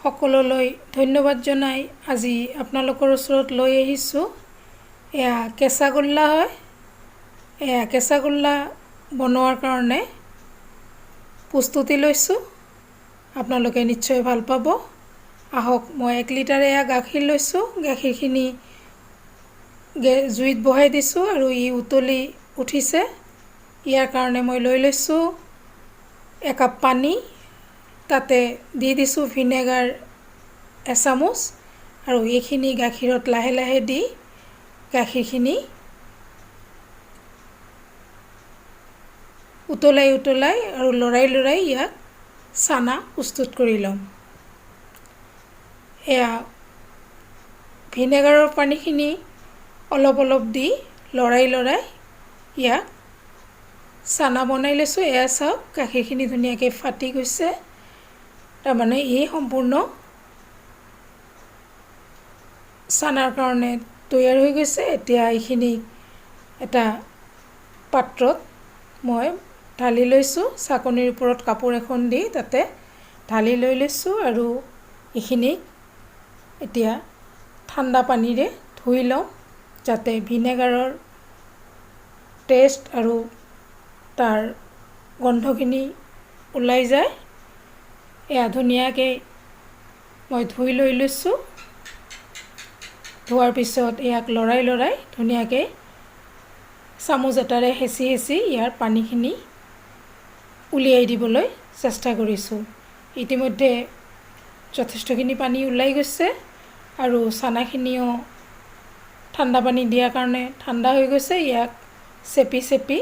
সকলোলৈ ধন্যবাদ জনাই আজি আপোনালোকৰ ওচৰত লৈ আহিছোঁ এয়া কেঁচা গোল্লা হয়। এয়া কেঁচা গোল্লা বনোৱাৰ কাৰণে প্ৰস্তুতি লৈছোঁ। আপোনালোকে নিশ্চয় ভাল পাব। আহক মই 1 লিটাৰ এয়া গাখীৰ লৈছোঁ। গাখীৰখিনি জুইত বহাই দিছোঁ আৰু ই উতলি উঠিছে। ইয়াৰ কাৰণে মই লৈ লৈছোঁ 1 কাপ পানী। তাতে দি দিছোঁ ভিনেগাৰ 1 চামুচ আৰু এইখিনি গাখীৰত লাহে লাহে দি গাখীৰখিনি উতলাই আৰু লৰাই ইয়াক চানা প্ৰস্তুত কৰি ল'ম। এয়া ভিনেগাৰৰ পানীখিনি অলপ দি লৰাই ইয়াক চানা বনাই লৈছোঁ। এয়া চাওক গাখীৰখিনি ধুনীয়াকৈ ফাটি গৈছে। তাৰমানে এই সম্পূৰ্ণ চানাৰ কাৰণে তৈয়াৰ হৈ গৈছে। এতিয়া এইখিনি এটা পাত্ৰত মই ঢালি লৈছোঁ। চাকনিৰ ওপৰত কাপোৰ এখন দি তাতে ঢালি লৈ লৈছোঁ আৰু এইখিনি এতিয়া ঠাণ্ডা পানীৰে ধুই লওঁ যাতে ভিনেগাৰৰ টেষ্ট আৰু তাৰ গন্ধখিনি ওলাই যায়। এয়া ধুনীয়াকৈ মই ধুই লৈ লৈছোঁ। ধোৱাৰ পিছত ইয়াক লৰাই ধুনীয়াকৈ চামুচ এটাৰে হেঁচি ইয়াৰ পানীখিনি উলিয়াই দিবলৈ চেষ্টা কৰিছোঁ। ইতিমধ্যে যথেষ্টখিনি পানী ওলাই গৈছে আৰু চানাখিনিও ঠাণ্ডা পানী দিয়াৰ কাৰণে ঠাণ্ডা হৈ গৈছে। ইয়াক চেপি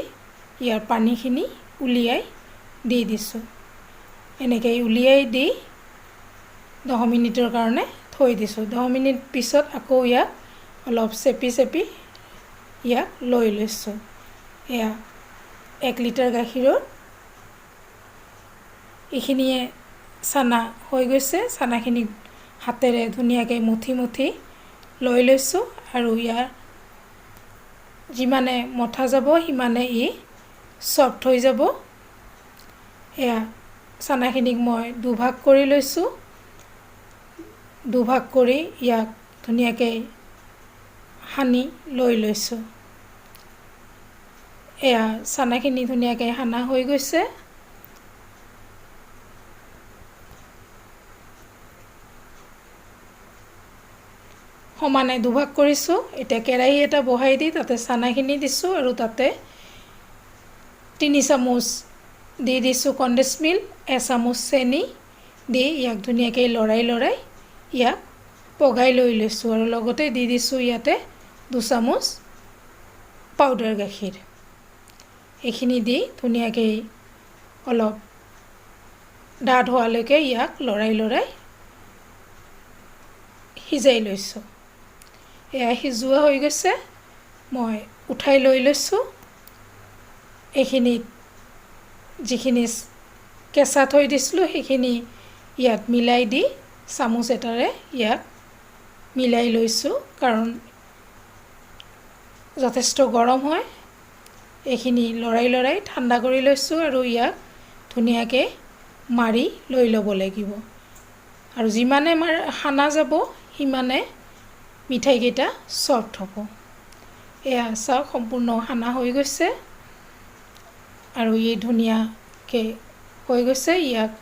ইয়াৰ পানীখিনি উলিয়াই দি দিছোঁ। এনেকৈ উলিয়াই দি 10 মিনিটৰ কাৰণে থৈ দিছোঁ। 10 মিনিট পিছত আকৌ ইয়াক অলপ চেপি ইয়াক লৈ লৈছোঁ। এয়া 1 লিটাৰ গাখীৰত এইখিনিয়ে চানা হৈ গৈছে। চানাখিনি হাতেৰে ধুনীয়াকৈ মুঠি লৈ লৈছোঁ আৰু ইয়াৰ যিমানে মঠা যাব সিমানে ই ছফ্ট হৈ যাব। এয়া চানাখিনিক মই দুভাগ কৰি লৈছোঁ। দুভাগ কৰি ইয়াক ধুনীয়াকৈ সানি লৈ লৈছোঁ। এয়া চানাখিনি ধুনীয়াকৈ সানা হৈ গৈছে। সমানে দুভাগ কৰিছোঁ। এতিয়া কেৰাহী এটা বহাই দি তাতে চানাখিনি দিছোঁ আৰু তাতে 3 চামুচ দি দিছোঁ কণ্ডেন্স মিল্ক, 1 চামুচ চেনি দি ইয়াক ধুনীয়াকৈ লৰাই ইয়াক পগাই লৈ লৈছোঁ আৰু লগতে দি দিছোঁ ইয়াতে 2 চামুচ পাউডাৰ গাখীৰ। এইখিনি দি ধুনীয়াকৈ অলপ ডাঠ হোৱালৈকে ইয়াক লৰাই সিজাই লৈছোঁ। এয়া সিজোৱা হৈ গৈছে। মই উঠাই লৈ লৈছোঁ। এইখিনিত যিখিনি কেঁচা থৈ দিছিলোঁ সেইখিনি ইয়াত মিলাই দি চামুচ এটাৰে ইয়াক মিলাই লৈছোঁ কাৰণ যথেষ্ট গৰম হয়। এইখিনি লৰাই ঠাণ্ডা কৰি লৈছোঁ আৰু ইয়াক ধুনীয়াকৈ মাৰি লৈ ল'ব লাগিব আৰু যিমানে সানা যাব সিমানে মিঠাইকেইটা ছফ্ট হ'ব। এয়া চাওক সম্পূৰ্ণ সানা হৈ গৈছে আৰু ই ধুনীয়াকৈ হৈ গৈছে। ইয়াক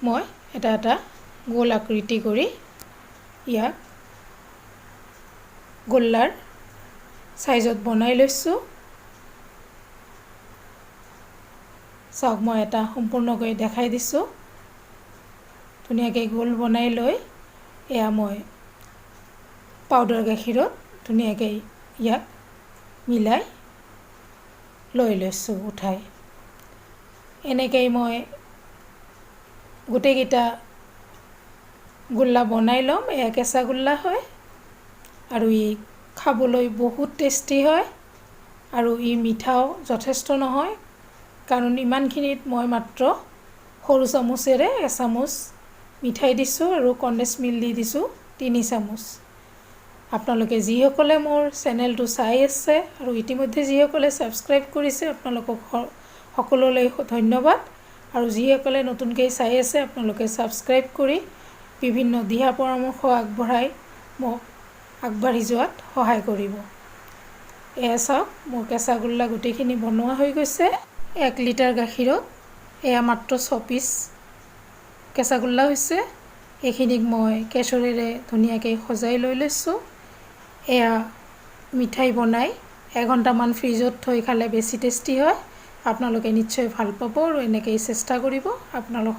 মই এটা গোল আকৃতি কৰি ইয়াক গোল্লাৰ চাইজত বনাই লৈছোঁ। চাওক মই এটা সম্পূৰ্ণকৈ দেখাই দিছোঁ। ধুনীয়াকৈ গোল বনাই লৈ এয়া মই পাউডাৰ গাখীৰত ধুনীয়াকৈ ইয়াক মিলাই লৈ লৈছোঁ উঠাই। এনেকৈ মই গোটেইকেইটা গোল্লা বনাই ল'ম। এয়া কেঁচা গোল্লা হয় আৰু ই খাবলৈ বহুত টেষ্টি হয় আৰু ই মিঠাও যথেষ্ট নহয় কাৰণ ইমানখিনিত মই মাত্ৰ সৰু চামুচেৰে 1 চামুচ মিঠাই দিছোঁ আৰু কণ্ডেন্স মিল্ক দি দিছোঁ 3 চামুচ। আপোনালোকে যিসকলে মোৰ চেনেলটো চাই আছে আৰু ইতিমধ্যে যিসকলে ছাবস্ক্ৰাইব কৰিছে আপোনালোকক সকলোলৈ ধন্যবাদ আৰু যিসকলে নতুনকৈ চাই আছে আপোনালোকে ছাবস্ক্ৰাইব কৰি বিভিন্ন দিহা পৰামৰ্শ আগবঢ়াই মোক আগবাঢ়ি যোৱাত সহায় কৰিব। এয়া চাওক, মোৰ কেঁচা গোল্লা গোটেইখিনি বনোৱা হৈ গৈছে। 1 লিটাৰ গাখীৰত এয়া মাত্ৰ 6 পিচ কেঁচা গোল্লা হৈছে। এইখিনিক মই কেশৰেৰে ধুনীয়াকৈ সজাই লৈ লৈছোঁ। এয়া মিঠাই বনাই 1 ঘণ্টামান ফ্ৰিজত থৈ খালে বেছি টেষ্টি হয়। আপোনালোকে নিশ্চয় ভাল পাব আৰু এনেকৈয়ে চেষ্টা কৰিব। আপোনালোক